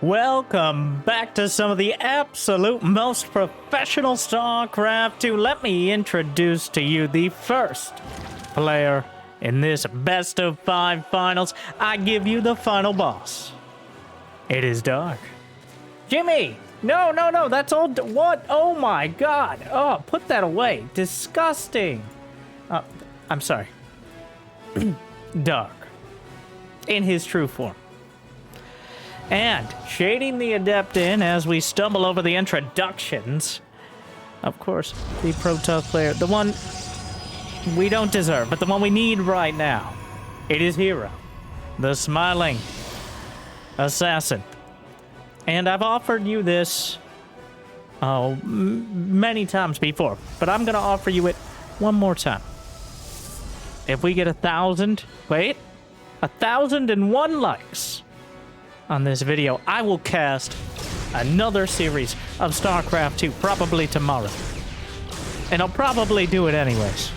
Welcome back to some of the absolute most professional StarCraft 2. Let me introduce to you the first player in this best of 5 finals. I give you the final boss. It is Dark. Jimmy! No, that's all. What? Oh my god. Oh, put that away. Disgusting. I'm sorry. Dark. In his true form. And shading the adept in as we stumble over the introductions. Of course, the Protoss player, the one we don't deserve, but the one we need right now. It is herO, the smiling assassin. And I've offered you this many times before, but I'm going to offer you it one more time. If we get 1,001 likes on this video, I will cast another series of StarCraft 2, probably tomorrow. And I'll probably do it anyways.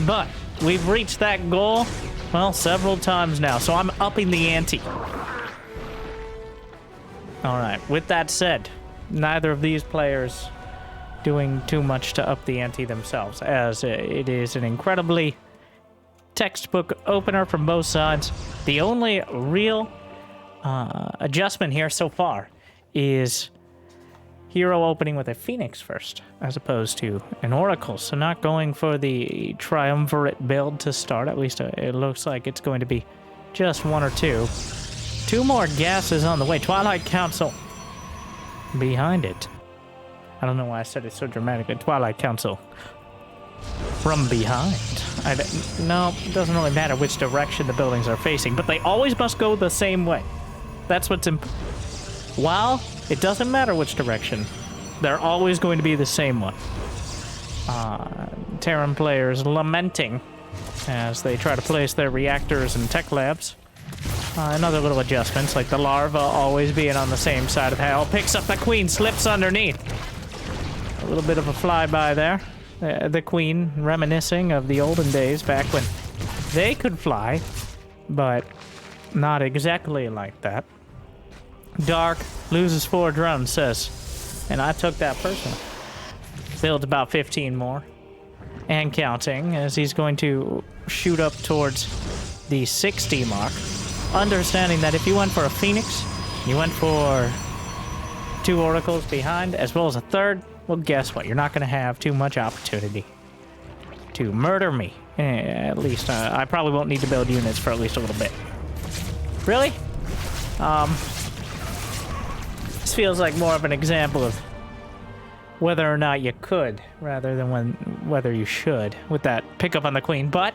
But we've reached that goal, well, several times now, so I'm upping the ante. Alright, with that said, neither of these players doing too much to up the ante themselves, as it is an incredibly textbook opener from both sides. The only real adjustment here so far is herO opening with a Phoenix first, as opposed to an Oracle. So not going for the triumvirate build to start. At least it looks like it's going to be just one or two. 2 more gases on the way. Twilight Council behind it. I don't know why I said it so dramatically. Twilight Council from behind. No, it doesn't really matter which direction the buildings are facing, but they always must go the same way. That's what's while it doesn't matter which direction, they're always going to be the same one. Terran players lamenting as they try to place their reactors and tech labs. And other little adjustments, like the larva always being on the same side of the hell. Picks up the queen, slips underneath. A little bit of a flyby there. The queen reminiscing of the olden days back when they could fly, but not exactly like that. Dark loses 4 drones, says, and I took that personally. Builds about 15 more, and counting, as he's going to shoot up towards the 60 mark, understanding that if you went for a Phoenix, you went for 2 Oracles behind, as well as a 3rd, well, guess what? You're not going to have too much opportunity to murder me. At least, I probably won't need to build units for at least a little bit. Really? This feels like more of an example of whether or not you could, rather than whether you should, with that pickup on the queen. But,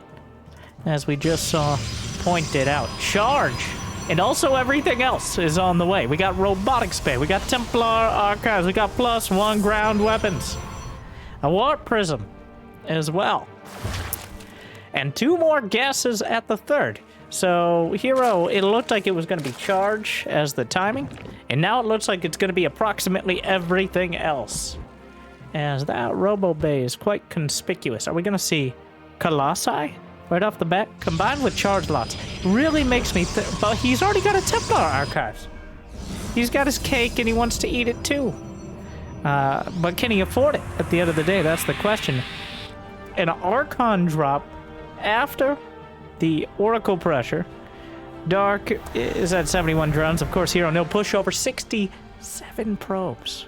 as we just saw pointed out, charge! And also everything else is on the way. We got robotics bay, we got Templar archives, we got +1 ground weapons. A warp prism as well. And 2 more gases at the 3rd. So herO, it looked like it was going to be charge as the timing, and now it looks like it's going to be approximately everything else. As that robo bay is quite conspicuous. Are we going to see Colossi right off the bat, combined with charge lots? Really makes me but he's already got a Templar archives. He's got his cake and he wants to eat it too. But can he afford it? At the end of the day, that's the question. An Archon drop after the Oracle pressure. Dark is at 71 drones. Of course, herO no pushover, 67 probes.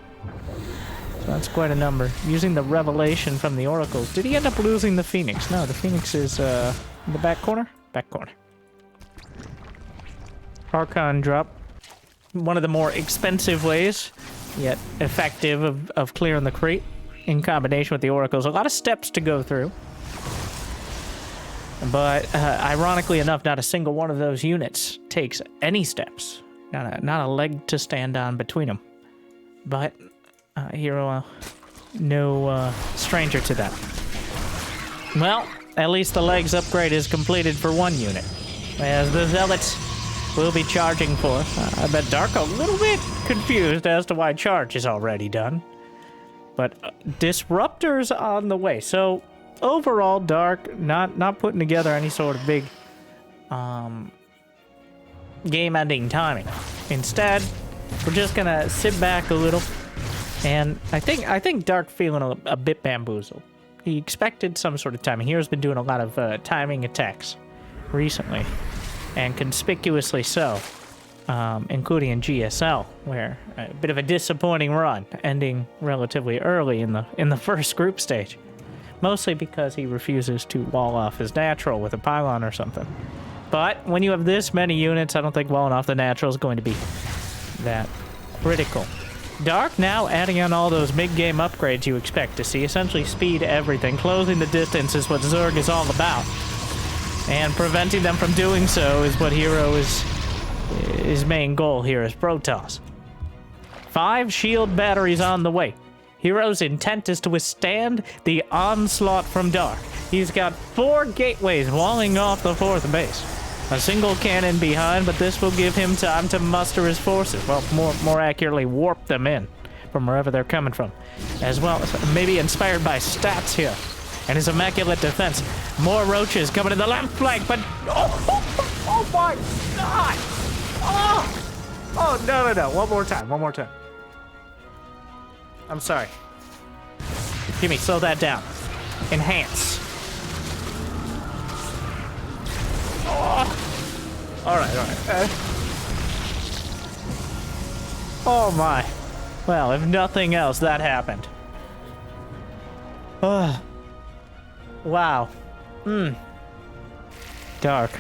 So that's quite a number. Using the revelation from the Oracles. Did he end up losing the Phoenix? No, the Phoenix is in the back corner? Back corner. Archon drop. One of the more expensive ways, yet effective, of clearing the crate in combination with the Oracles. A lot of steps to go through. But ironically enough, not a single one of those units takes any steps. Not a leg to stand on between them. But herO, no stranger to that. Well, at least the legs upgrade is completed for 1 unit. As the Zealots will be charging for. I bet Dark a little bit confused as to why charge is already done. But Disruptors on the way. So overall, Dark not putting together any sort of big game-ending timing. Instead, we're just gonna sit back a little. And I think Dark feeling a bit bamboozled. He expected some sort of timing. Hero's been doing a lot of timing attacks recently, and conspicuously so, including in GSL, where a bit of a disappointing run, ending relatively early in the first group stage, mostly because he refuses to wall off his natural with a pylon or something. But when you have this many units, I don't think walling off the natural is going to be that critical. Dark now adding on all those mid-game upgrades you expect to see. Essentially speed everything. Closing the distance is what Zerg is all about. And preventing them from doing so is what herO is his main goal here as Protoss. 5 shield batteries on the way. herO's intent is to withstand the onslaught from Dark. He's got 4 gateways walling off the 4th base. A single cannon behind, but this will give him time to muster his forces. Well, more accurately, warp them in from wherever they're coming from. As well, maybe inspired by stats here. And his immaculate defense. More roaches coming in the left flank, but... Oh my God! Oh, no. One more time. I'm sorry. Gimme, slow that down. Enhance. All right. Oh my. Well, if nothing else, that happened. Wow. Dark.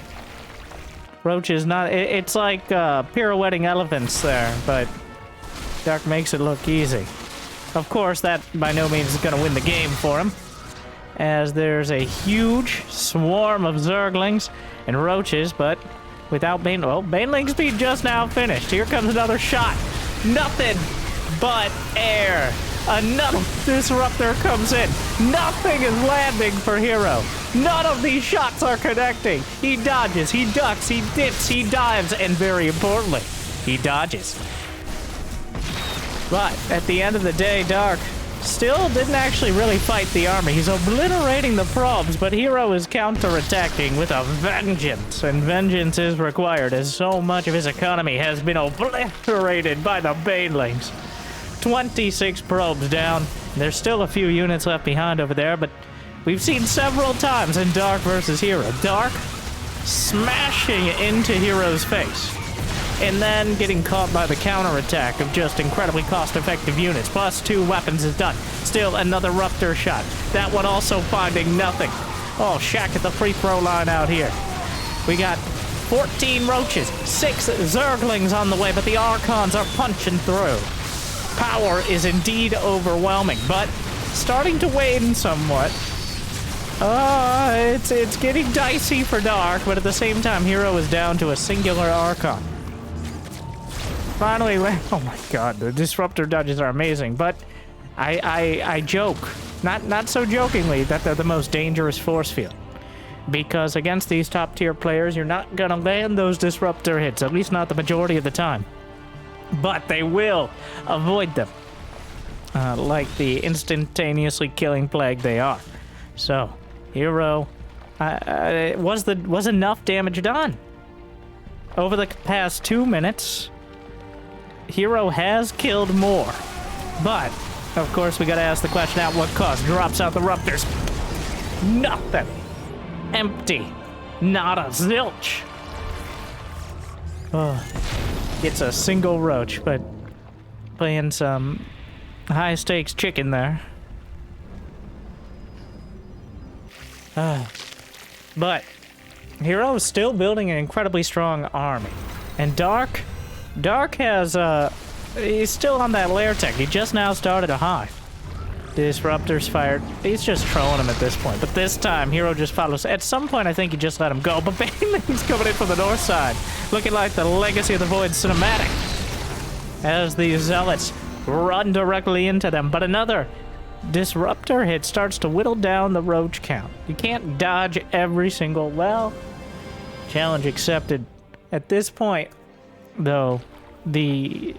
Roach is not... It's like pirouetting elephants there, but Dark makes it look easy. Of course, that by no means is going to win the game for him, as there's a huge swarm of Zerglings and Roaches, but without Bane... Well, Baneling speed just now finished. Here comes another shot. Nothing but air. Another disruptor comes in. Nothing is landing for herO. None of these shots are connecting. He dodges, he ducks, he dips, he dives, and very importantly, he dodges. But at the end of the day, Dark still didn't actually really fight the army. He's obliterating the probes, but herO is counterattacking with a vengeance, and vengeance is required as so much of his economy has been obliterated by the Banelings. 26 probes down. There's still a few units left behind over there, but we've seen several times in Dark versus herO. Dark smashing into herO's face, and then getting caught by the counterattack of just incredibly cost-effective units. Plus 2 weapons is done. Still another Ruptor shot. That one also finding nothing. Oh, Shaq at the free throw line out here. We got 14 Roaches, 6 Zerglings on the way, but the Archons are punching through. Power is indeed overwhelming, but starting to wane somewhat. It's getting dicey for Dark, but at the same time, herO is down to a singular Archon. Finally, oh my God, the disruptor dodges are amazing, but I joke, not so jokingly, that they're the most dangerous force field. Because against these top tier players, you're not gonna land those disruptor hits, at least not the majority of the time. But they will avoid them, like the instantaneously killing plague they are. So, herO, was enough damage done. Over the past 2 minutes, herO has killed more. But, of course, we gotta ask the question, at what cost? Drops out the Ruptors. Nothing. Empty. Not a zilch. It's a single Roach, but playing some high-stakes chicken there. But herO is still building an incredibly strong army. And Dark has, he's still on that lair tech. He just now started a hive. Disruptors fired. He's just trolling him at this point. But this time, herO just follows. At some point, I think he just let him go. But Baneling's coming in from the north side. Looking like the Legacy of the Void cinematic. As the Zealots run directly into them. But another disruptor hit starts to whittle down the Roach count. You can't dodge every single... Well, challenge accepted. At this point, though, the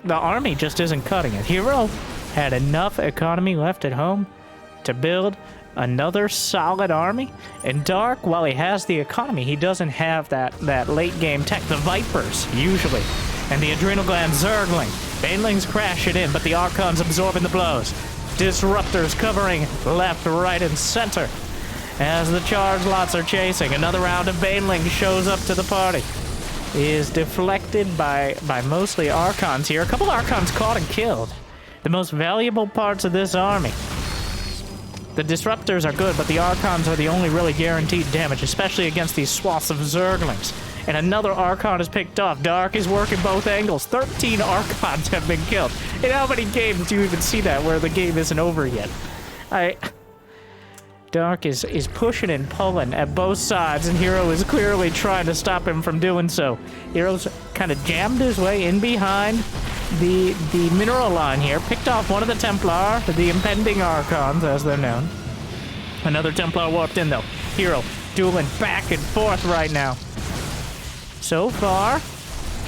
army just isn't cutting it. herO had enough economy left at home to build another solid army. And Dark, while he has the economy, he doesn't have that late game tech. The Vipers, usually, and the adrenal gland Zergling. Banelings crash it in, but the Archons absorbing the blows. Disruptors covering left, right, and center. As the charge lots are chasing, another round of Banelings shows up to the party. Is deflected by mostly Archons here. A couple Archons caught and killed. The most valuable parts of this army. The Disruptors are good, but the Archons are the only really guaranteed damage, especially against these swaths of Zerglings. And another Archon is picked off. Dark is working both angles. 13 Archons have been killed. In how many games do you even see that where the game isn't over yet? Dark is pushing and pulling at both sides, and herO is clearly trying to stop him from doing so. herO's kind of jammed his way in behind the mineral line here, picked off one of the Templar, the impending Archons, as they're known. Another Templar warped in, though. herO dueling back and forth right now. So far,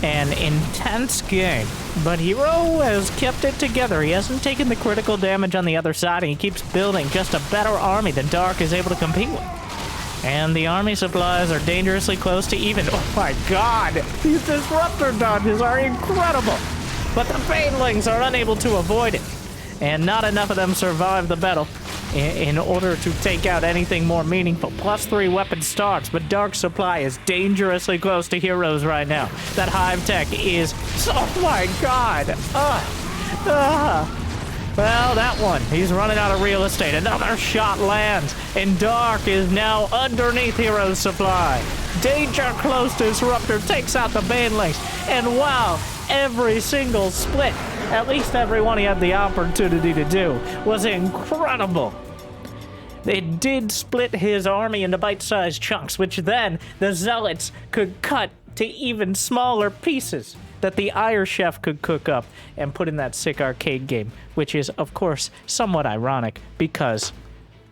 an intense game, but herO has kept it together. He hasn't taken the critical damage on the other side, and he keeps building just a better army than Dark is able to compete with. And the army supplies are dangerously close to even. Oh my god! These Disruptor dodges are incredible! But the Banelings are unable to avoid it. And not enough of them survive the battle in order to take out anything more meaningful. +3 weapon starts, but Dark supply is dangerously close to herO's right now. That Hive Tech is... Oh my god! Well, that one. He's running out of real estate. Another shot lands, and Dark is now underneath herO's supply. Danger close. Disruptor takes out the Banelings, and wow, every single split, at least everyone he had the opportunity to do, was incredible. They did split his army into bite-sized chunks, which then the Zealots could cut to even smaller pieces that the Ire Chef could cook up and put in that sick arcade game, which is, of course, somewhat ironic because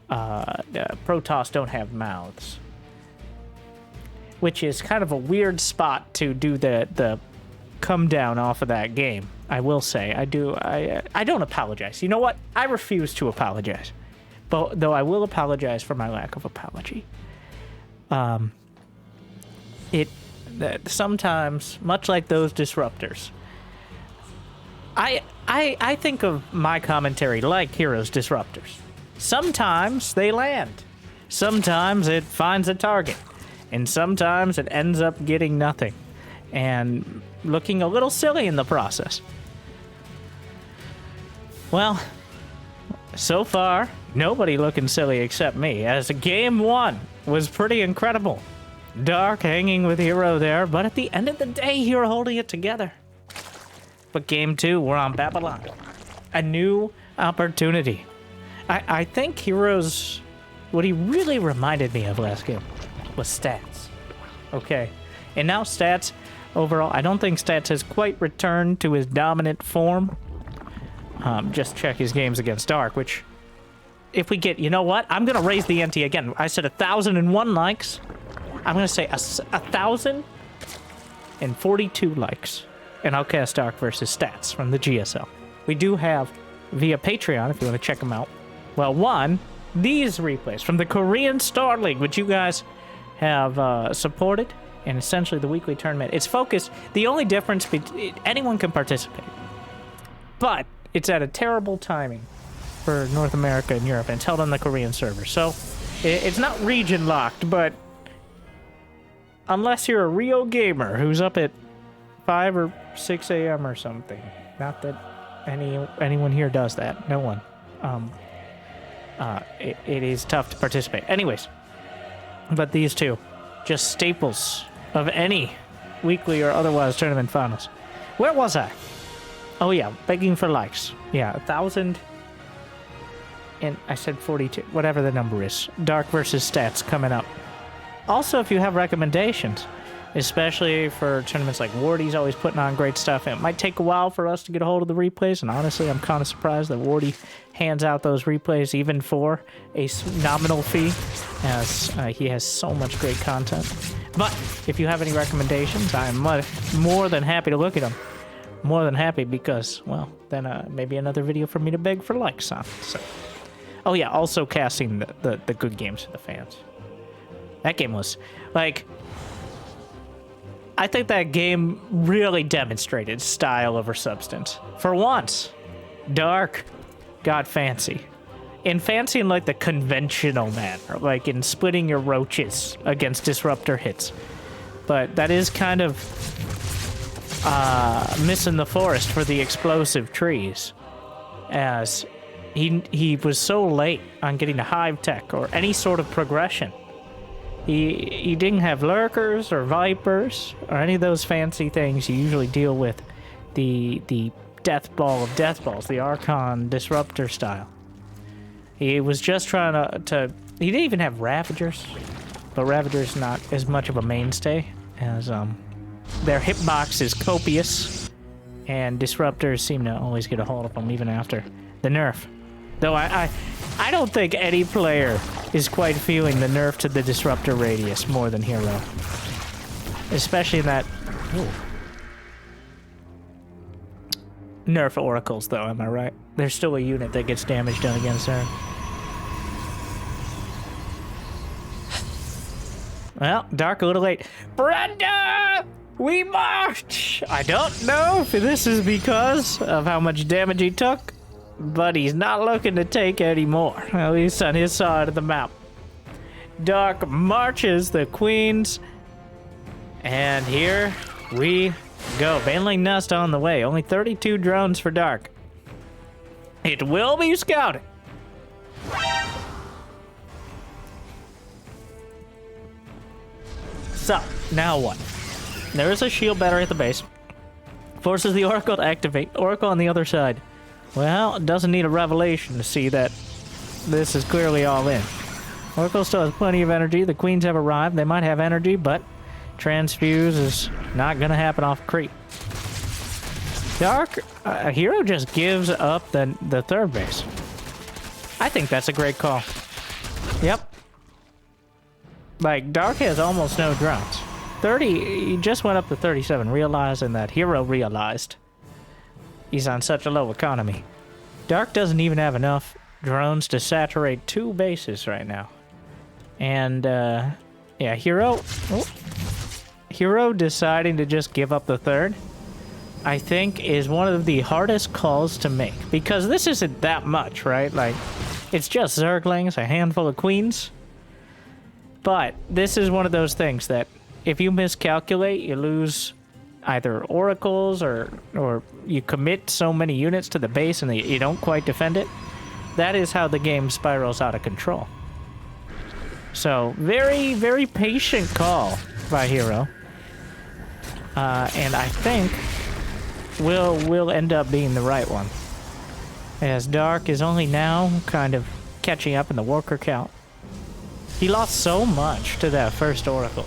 Protoss don't have mouths. Which is kind of a weird spot to do the come down off of that game. I will say, I don't apologize. You know what? I refuse to apologize. But though I will apologize for my lack of apology. Sometimes, much like those Disruptors, I think of my commentary like herO's Disruptors. Sometimes they land. Sometimes it finds a target. And sometimes it ends up getting nothing. And looking a little silly in the process. Well, so far, nobody looking silly except me, as game 1 was pretty incredible. Dark hanging with herO there, but at the end of the day, you're holding it together. But game 2, we're on Babylon. A new opportunity. I think herO's... What he really reminded me of last game was Stats. Okay. And now Stats, overall, I don't think Stats has quite returned to his dominant form. Just check his games against Dark, which... If we get... You know what? I'm going to raise the ante again. I said 1,001 likes. I'm going to say 1,042 likes. And I'll cast Dark versus Stats from the GSL. We do have, via Patreon, if you want to check them out. Well, one, these replays from the Korean Star League, which you guys have supported. And essentially the weekly tournament. It's focused... The only difference... Anyone can participate. But it's at a terrible timing for North America and Europe. And it's held on the Korean server. So it's not region locked, but... Unless you're a real gamer who's up at 5 or 6 a.m. or something. Not that anyone here does that. No one. It is tough to participate. Anyways. But these two. Just staples of any weekly or otherwise tournament finals. Where was I? Oh yeah, begging for likes. Yeah, 1,000... And I said 42. Whatever the number is. Dark versus Stats coming up. Also, if you have recommendations, especially for tournaments like Wardy's always putting on great stuff, and it might take a while for us to get a hold of the replays, and honestly, I'm kind of surprised that Wardy hands out those replays even for a nominal fee, as he has so much great content. But if you have any recommendations, I am more than happy to look at them. More than happy because, well, then maybe another video for me to beg for likes on. So, oh yeah, also casting the good games for the fans. That game was, like, I think that game really demonstrated style over substance. For once, Dark got fancy. In fancy in like the conventional manner, like in splitting your roaches against disruptor hits. But that is kind of missing the forest for the explosive trees, as he was so late on getting to hive tech or any sort of progression. He didn't have lurkers or vipers or any of those fancy things you usually deal with. The death ball of death balls, the Archon disruptor style. He was just trying to he didn't even have Ravagers, but Ravagers not as much of a mainstay, as their hitbox is copious, and disruptors seem to always get a hold of them even after the nerf. Though I don't think any player is quite feeling the nerf to the disruptor radius more than herO. Especially in that... Ooh. Nerf oracles, though, am I right? There's still a unit that gets damage done against her. Well, Dark a little late. Brenda! We march! I don't know if this is because of how much damage he took, but he's not looking to take any more, at least on his side of the map. Dark marches the queens, and here we go. Baneling Nest on the way. Only 32 drones for Dark. It will be scouted. So, now what? There is a shield battery at the base. Forces the Oracle to activate. Oracle on the other side. Well, it doesn't need a revelation to see that this is clearly all in. Oracle still has plenty of energy. The queens have arrived. They might have energy, but transfuse is not going to happen off creep. Dark, herO just gives up the third base. I think that's a great call. Yep. Like, Dark has almost no drones. 30, he just went up to 37, realizing that herO realized he's on such a low economy. Dark doesn't even have enough drones to saturate 2 bases right now. And, yeah, herO deciding to just give up the third, I think, is one of the hardest calls to make. Because this isn't that much, right? Like, it's just Zerglings, a handful of queens. But this is one of those things that if you miscalculate, you lose either oracles or you commit so many units to the base and you don't quite defend it. That is how the game spirals out of control. So, very, very patient call by herO. And I think will end up being the right one. As Dark is only now kind of catching up in the worker count. He lost so much to that first Oracle.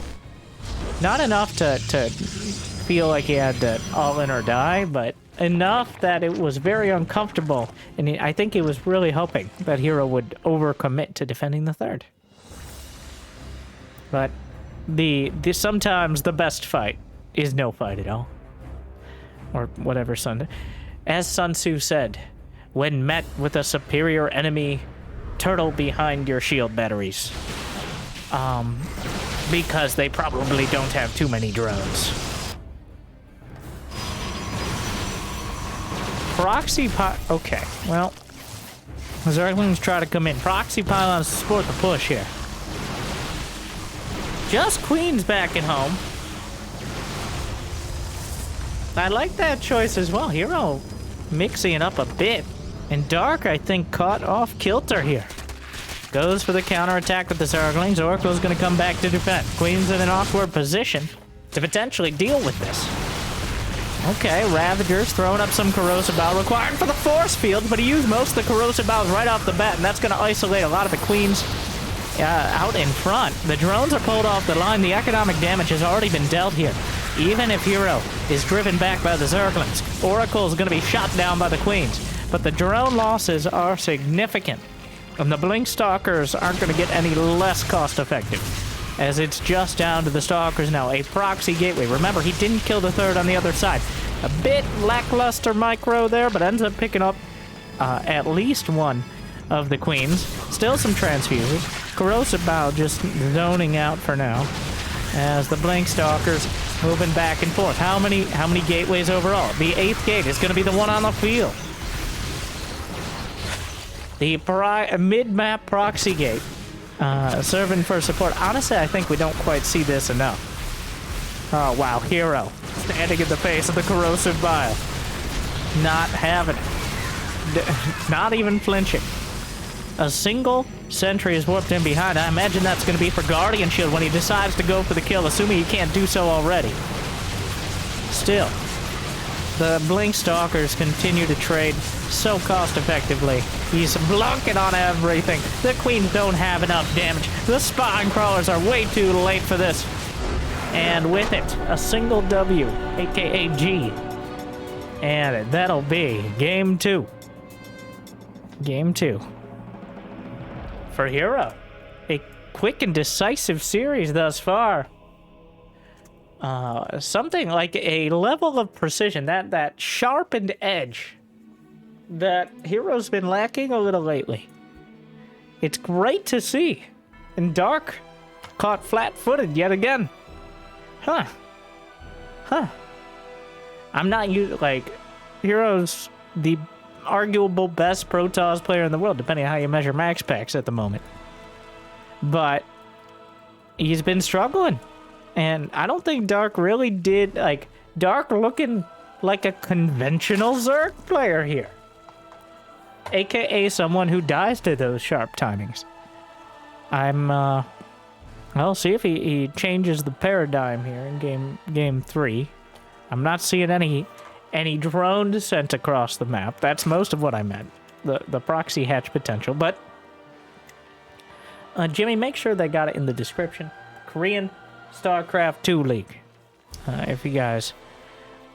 Not enough to feel like he had to all in or die, but enough that it was very uncomfortable. And I think he was really hoping that herO would overcommit to defending the third. But sometimes the best fight is no fight at all. Or whatever as Sun Tzu said, when met with a superior enemy, turtle behind your shield batteries. Because they probably don't have too many drones. Proxy okay, well, Zerglings try to come in. Proxy pylons support the push here. Just queens back at home. I like that choice as well. herO mixing it up a bit. And Dark, I think, caught off kilter here. Goes for the counterattack with the Zerglings. Oracle's going to come back to defend. Queen's in an awkward position to potentially deal with this. Okay, Ravagers throwing up some corrosive bow required for the force field, but he used most of the corrosive bows right off the bat, and that's going to isolate a lot of the queens out in front. The drones are pulled off the line. The economic damage has already been dealt here. Even if herO is driven back by the Zerglings, Oracle is going to be shot down by the queens. But the drone losses are significant. And the Blink Stalkers aren't going to get any less cost-effective, as it's just down to the Stalkers now. A proxy gateway. Remember, he didn't kill the third on the other side. A bit lackluster micro there, but ends up picking up at least one of the queens. Still some transfuses. Corrosive Bow just zoning out for now, as the Blink Stalkers moving back and forth. How many gateways overall? The 8th gate is going to be the one on the field. The mid-map proxy gate, serving for support. Honestly, I think we don't quite see this enough. Oh, wow, herO, standing in the face of the corrosive bile. Not having it. Not even flinching. A single sentry is warped in behind. I imagine that's going to be for Guardian Shield when he decides to go for the kill, assuming he can't do so already. Still, the Blink Stalkers continue to trade so cost-effectively. He's blunking on everything. The Queens don't have enough damage. The Spine Crawlers are way too late for this. And with it, a single W, aka G. And that'll be Game 2. Game 2. For herO. A quick and decisive series thus far. Something like a level of precision, that sharpened edge that herO's been lacking a little lately. It's great to see. And Dark caught flat-footed yet again. Huh. I'm not used, like, herO's the arguable best Protoss player in the world, depending on how you measure max packs at the moment. But he's been struggling. And I don't think Dark really did, like, Dark looking like a conventional Zerg player here. AKA someone who dies to those sharp timings. I'll see if he changes the paradigm here in game 3. I'm not seeing any drones sent across the map. That's most of what I meant. The proxy hatch potential. But Jimmy, make sure they got it in the description. Korean StarCraft 2 League. If you guys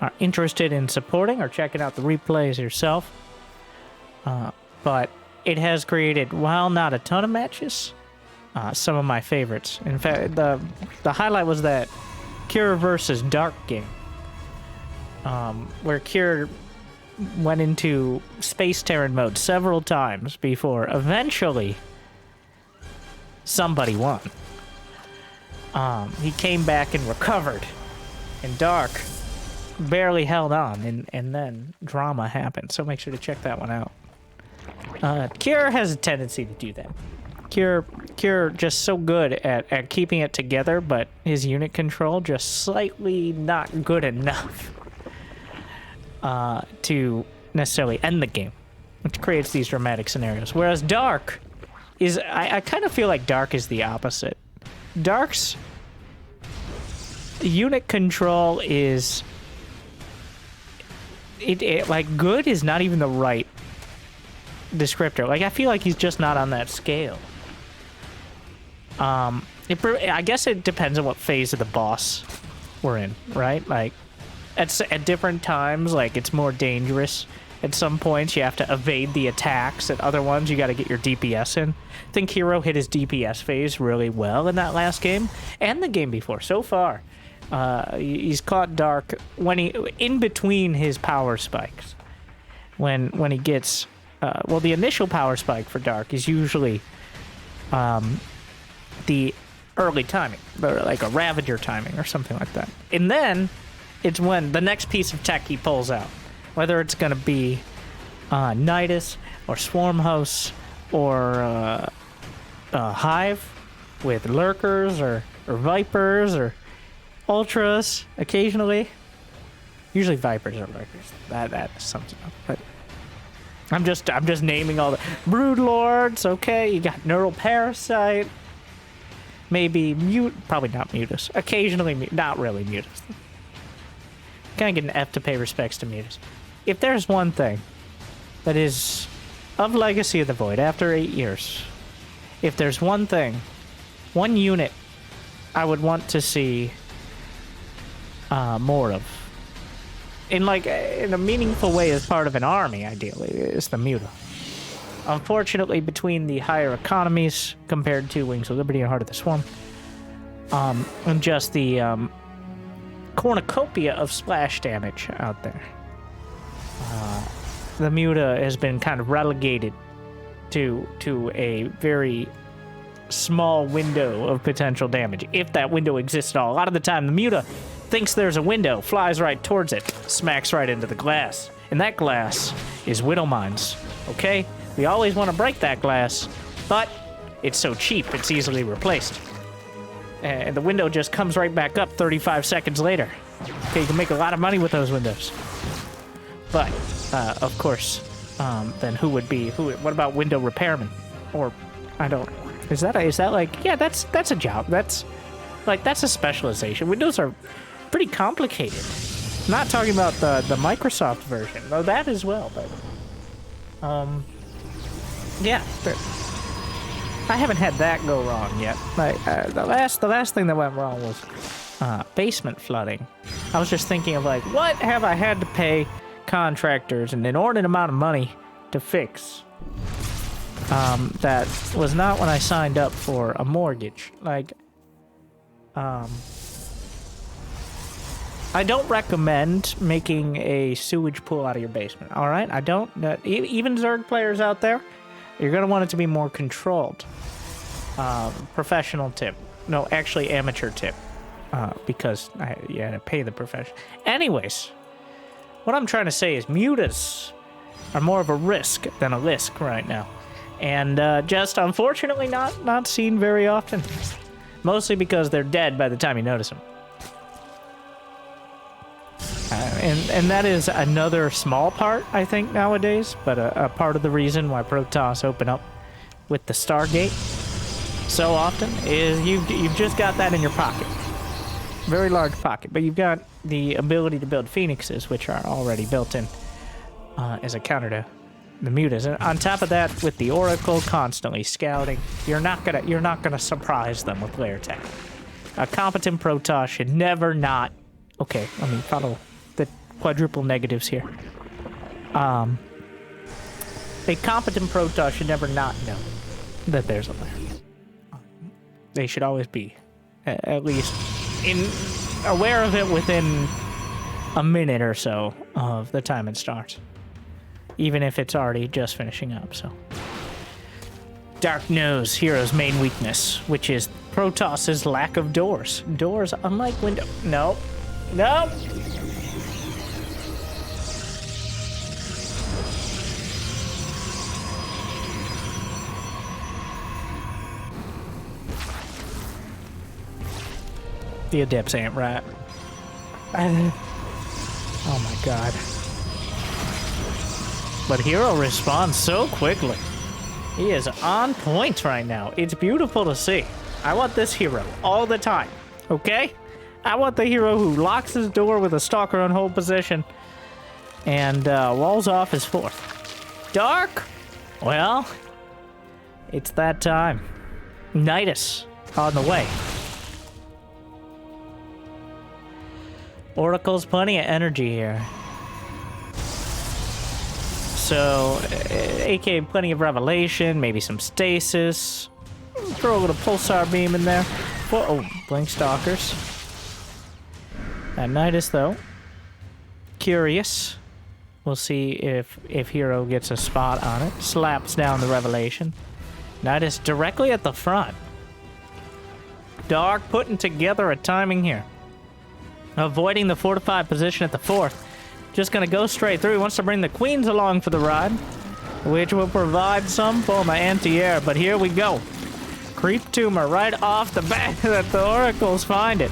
are interested in supporting or checking out the replays yourself. But it has created, while not a ton of matches, some of my favorites. In fact, the highlight was that Cure versus Dark game. Where Cure went into Space Terran mode several times before eventually somebody won. He came back and recovered, and Dark barely held on, and then drama happened. So make sure to check that one out. Cure has a tendency to do that. Cure just so good at keeping it together, but his unit control just slightly not good enough to necessarily end the game, which creates these dramatic scenarios. Whereas Dark is, I kind of feel like Dark is the opposite. Dark's unit control is, like, good is not even the right descriptor. Like, I feel like he's just not on that scale. I guess it depends on what phase of the boss we're in, right? Like, at different times, like, it's more dangerous. At some points, you have to evade the attacks. At other ones, you got to get your DPS in. I think herO hit his DPS phase really well in that last game, and the game before. So far, he's caught Dark when in between his power spikes. When he gets, well, the initial power spike for Dark is usually the early timing, like a Ravager timing or something like that. And then it's when the next piece of tech he pulls out, whether it's going to be Nidus or Swarm Hosts or Hive with Lurkers or Vipers or Ultras occasionally. Usually Vipers or Lurkers. That sums it up. But I'm just naming all the Brood Lords. Okay, you got Neural Parasite. Maybe probably not Mutus. Occasionally, not really Mutus. Kind of get an F to pay respects to Mutus. If there's one thing that is of Legacy of the Void after 8 years, if there's one thing, one unit I would want to see more of, in a meaningful way as part of an army, ideally, is the Muta. Unfortunately, between the higher economies compared to Wings of Liberty and Heart of the Swarm, and just the cornucopia of splash damage out there, the Muta has been kind of relegated to a very small window of potential damage, if that window exists at all. A lot of the time, the Muta thinks there's a window, flies right towards it, smacks right into the glass. And that glass is Widow Mines, okay? We always want to break that glass, but it's so cheap, it's easily replaced. And the window just comes right back up 35 seconds later. Okay, you can make a lot of money with those windows. But, of course, then what about window repairman? Or, I don't, is that like, yeah, that's a job. That's a specialization. Windows are pretty complicated. Not talking about the Microsoft version, though that as well, but, yeah, I haven't had that go wrong yet. Like, the last thing that went wrong was basement flooding. I was just thinking of like, what have I had to pay contractors an inordinate amount of money to fix? That was not when I signed up for a mortgage. Like, I don't recommend making a sewage pool out of your basement. All right, I don't. Even Zerg players out there, you're gonna want it to be more controlled. Professional tip. No, actually amateur tip. Because you had to pay the professional. Anyways, what I'm trying to say is mutas are more of a risk than a lisk right now. And just unfortunately not seen very often. Mostly because they're dead by the time you notice them. And that is another small part, I think, nowadays. But a part of the reason why Protoss open up with the Stargate so often is you've just got that in your pocket. Very large pocket. But you've got the ability to build Phoenixes, which are already built in as a counter to the mutas. And on top of that, with the Oracle constantly scouting, you're not gonna surprise them with lair tech. A competent Protoss should never not. Okay, let me follow the quadruple negatives here. A competent Protoss should never not know that there's a lair. They should always be at least aware of it within a minute or so of the time it starts. Even if it's already just finishing up, so. Dark knows hero's main weakness, which is Protoss's lack of doors. Doors, unlike window. No. No! The adepts ain't right. Oh my god. But herO responds so quickly. He is on point right now. It's beautiful to see. I want this herO all the time, okay? I want the herO who locks his door with a stalker on hold position and walls off his fourth. Dark? Well, it's that time. Nidus on the way. Oracle's plenty of energy here. So, aka plenty of revelation, maybe some stasis. Throw a little pulsar beam in there. Oh, blink stalkers. That Nidus, though. Curious. We'll see if herO gets a spot on it. Slaps down the revelation. Nidus directly at the front. Dark putting together a timing here. Avoiding the fortified position at the fourth. Just gonna go straight through. He wants to bring the queens along for the ride, which will provide some form of anti-air. But here we go. Creep tumor right off the bat that the oracles find it.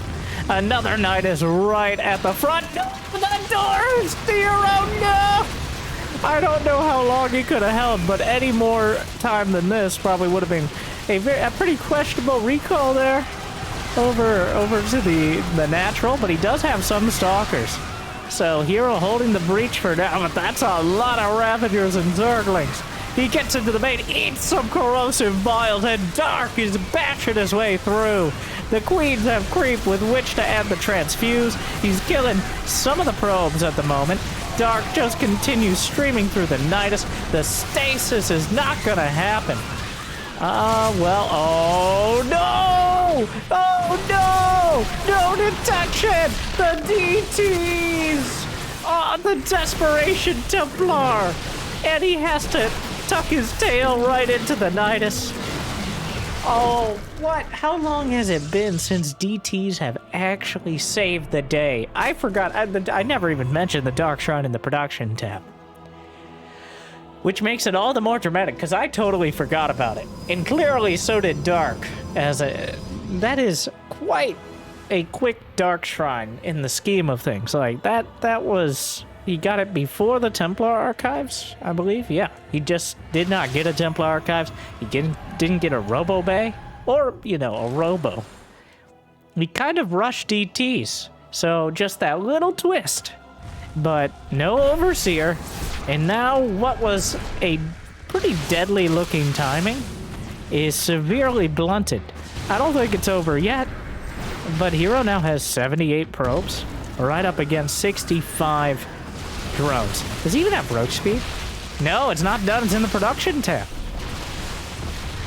Another Nidus right at the front. No, the doors! herO, no! I don't know how long he could have held, but any more time than this probably would have been a pretty questionable recall there over to the natural, but he does have some stalkers. So herO holding the breach for now, but that's a lot of Ravagers and Zerglings. He gets into the bait, eats some corrosive vials, and Dark is bashing his way through. The queens have creep with which to add the transfuse. He's killing some of the probes at the moment. Dark just continues streaming through the Nidus. The stasis is not gonna happen. Well, oh no! Oh no! No detection! The DTs! Oh, the Desperation Templar! And he has to tuck his tail right into the Nidus. Oh, what? How long has it been since DTs have actually saved the day? I forgot. I never even mentioned the Dark Shrine in the production tab. Which makes it all the more dramatic, because I totally forgot about it. And clearly so did Dark. That is quite a quick Dark Shrine in the scheme of things. Like, that was... He got it before the Templar Archives, I believe. Yeah, he just did not get a Templar Archives. He didn't get a Robo Bay, or, you know, a Robo. He kind of rushed DTs, so just that little twist. But no Overseer, and now what was a pretty deadly looking timing is severely blunted. I don't think it's over yet, but herO now has 78 probes, right up against 65 drones. Does he even have roach speed? No, it's not done. It's in the production tab.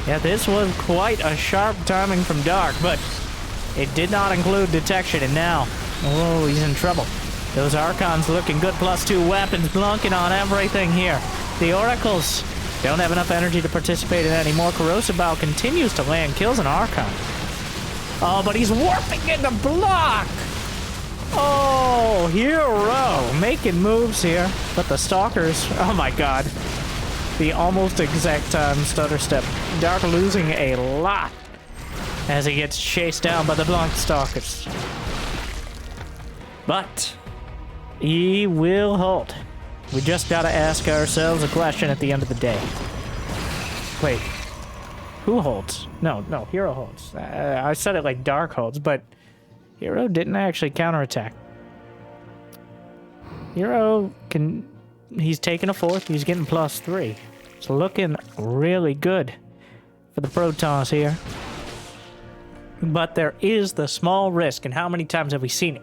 Yeah, this was quite a sharp timing from Dark, but it did not include detection, and now, oh, he's in trouble. Those Archons looking good, +2 weapons, blunking on everything here. The Oracles don't have enough energy to participate in anymore. Corrosive Bow continues to land, kills an Archon. Oh, but he's warping into block! Oh, herO making moves here. But the Stalkers, oh my god. The almost exact time stutter step. Dark losing a lot as he gets chased down by the Blanc Stalkers. But he will hold. We just gotta ask ourselves a question at the end of the day. Wait, who holds? No, herO holds. I said it like Dark holds, but herO didn't actually counterattack. herO can... He's taking a fourth. He's getting +3. It's looking really good for the Protoss here. But there is the small risk, and how many times have we seen it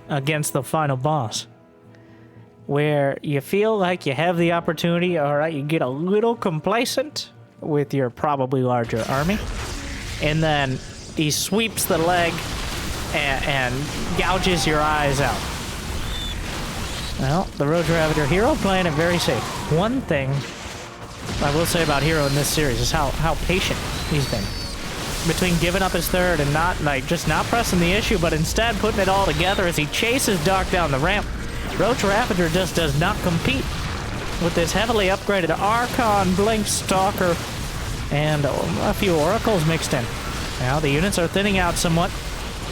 against the final boss? Where you feel like you have the opportunity, alright, you get a little complacent with your probably larger army, and then he sweeps the leg and gouges your eyes out. Well, the Road Ravager herO playing it very safe. One thing I will say about herO in this series is how patient he's been. Between giving up his third and not, like, just not pressing the issue, but instead putting it all together as he chases Dark down the ramp. Roach Ravager just does not compete with this heavily upgraded Archon, Blink Stalker, and a few Oracles mixed in. Now the units are thinning out somewhat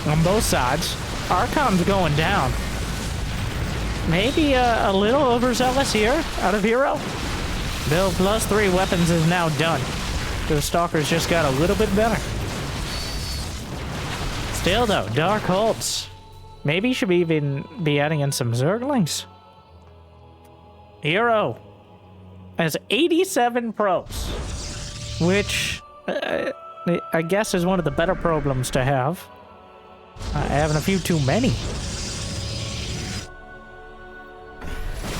on both sides. Archon's going down. Maybe a little overzealous here out of herO. Bill +3 weapons is now done. The Stalkers just got a little bit better. Still though, Dark holds. Maybe he should even be adding in some Zerglings. herO has 87 probes, which I guess is one of the better problems to have. Having a few too many.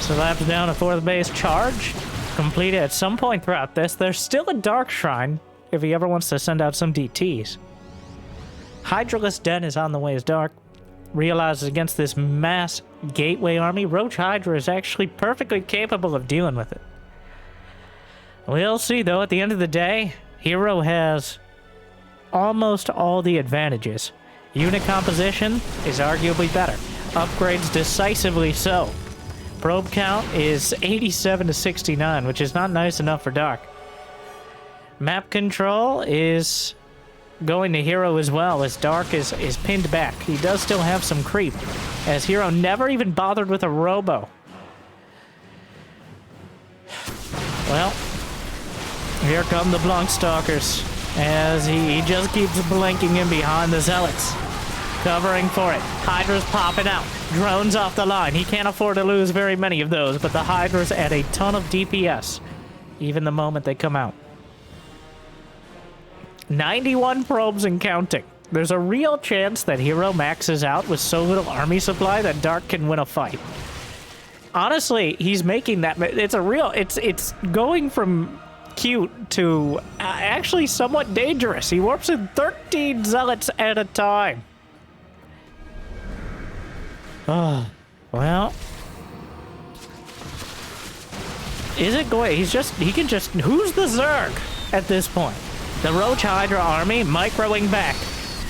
Slabs down a 4th base charge. Completed at some point throughout this. There's still a Dark Shrine if he ever wants to send out some DTs. Hydraless Den is on the way as Dark realizes against this mass gateway army, Roach Hydra is actually perfectly capable of dealing with it. We'll see though, at the end of the day, herO has almost all the advantages. Unit composition is arguably better. Upgrades decisively so. Probe count is 87 to 69, which is not nice enough for Dark. Map control is going to herO as well, as Dark is pinned back. He does still have some creep, as herO never even bothered with a Robo. Well, here come the Blanc Stalkers, as he just keeps blinking in behind the Zealots. Covering for it. Hydra's popping out. Drones off the line. He can't afford to lose very many of those, but the Hydra's add a ton of DPS, even the moment they come out. 91 probes and counting. There's a real chance that herO maxes out with so little army supply that Dark can win a fight. Honestly, he's making that... It's going from cute to actually somewhat dangerous. He warps in 13 Zealots at a time. Oh, well. Is it going... he can just... Who's the Zerg at this point? The Roach Hydra army microing back.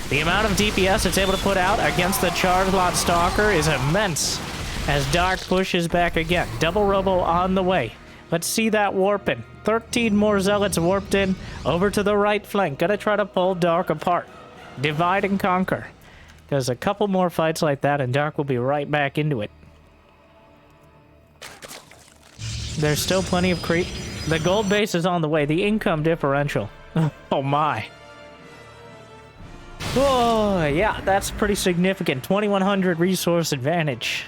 The amount of DPS it's able to put out against the Charge Lot Stalker is immense. As Dark pushes back again. Double Robo on the way. Let's see that warping. 13 more Zealots warped in. Over to the right flank. Gonna try to pull Dark apart. Divide and conquer. Because a couple more fights like that and Dark will be right back into it. There's still plenty of creep. The gold base is on the way. The income differential. Oh my. Oh, yeah, that's pretty significant. 2100 resource advantage.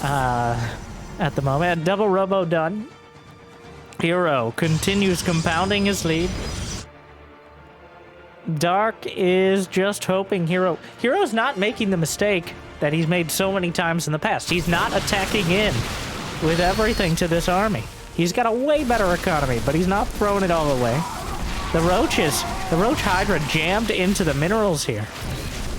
At the moment. Double Robo done. herO continues compounding his lead. Dark is just hoping hero's not making the mistake that he's made so many times in the past. He's not attacking in with everything to this army. He's got a way better economy, but he's not throwing it all away. The Roach Hydra jammed into the minerals here,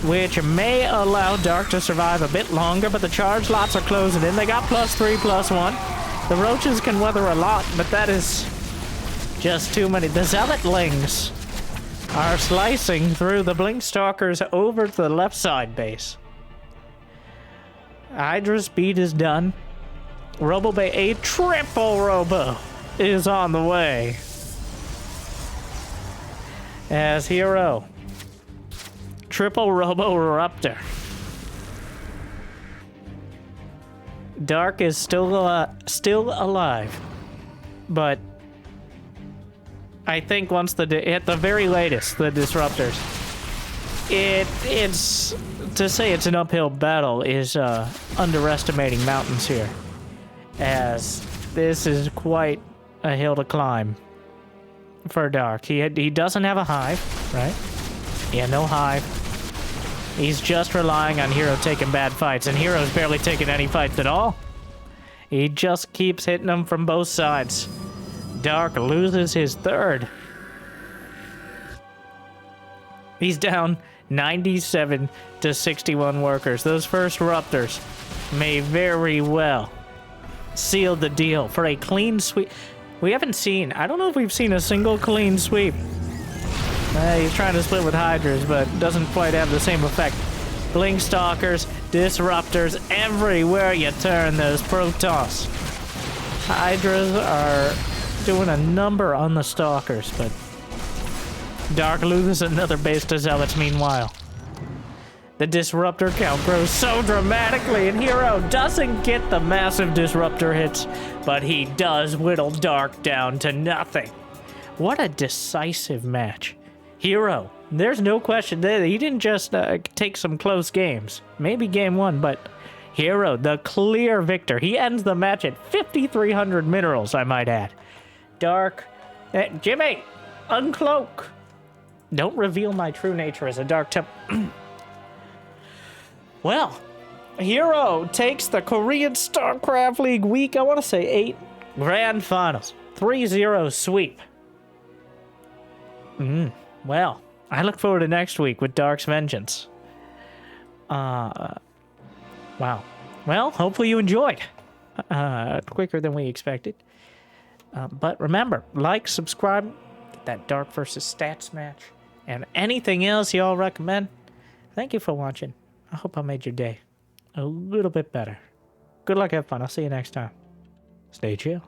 which may allow Dark to survive a bit longer, but the charge lots are closing in. They got +3, +1. The Roaches can weather a lot, but that is just too many. The Zealotlings are slicing through the Blink Stalkers over to the left side base. Hydra speed is done. Robo Bay, a triple Robo is on the way. As herO. Triple Robo Raptor. Dark is still alive. But I think once at the very latest, the Disruptors, it's to say it's an uphill battle is underestimating mountains here, as this is quite a hill to climb for Dark. He doesn't have a hive, right? Yeah, no hive. He's just relying on herO taking bad fights, and herO's barely taking any fights at all. He just keeps hitting them from both sides. Dark loses his third. He's down 97 to 61 workers. Those first Raptors may very well seal the deal for a clean sweep. We haven't seen, I don't know if we've seen a single clean sweep. He's trying to split with Hydras, but doesn't quite have the same effect. Blink Stalkers, Disruptors, everywhere you turn, those Protoss. Hydras are doing a number on the Stalkers, but Dark loses another base to Zealots meanwhile. The Disruptor count grows so dramatically, and herO doesn't get the massive Disruptor hits, but he does whittle Dark down to nothing. What a decisive match. herO, there's no question that he didn't just take some close games. Maybe game one, but herO, the clear victor. He ends the match at 5,300 minerals, I might add. Dark, Jimmy, uncloak. Don't reveal my true nature as a Dark Temp. Well, herO takes the Korean StarCraft League week, I want to say 8 grand finals. 3-0 sweep. Well, I look forward to next week with Dark's Vengeance. Wow. Well, hopefully you enjoyed. Quicker than we expected. But remember, like, subscribe, get that Dark versus Stats match, and anything else y'all recommend. Thank you for watching. I hope I made your day a little bit better. Good luck, have fun. I'll see you next time. Stay chill.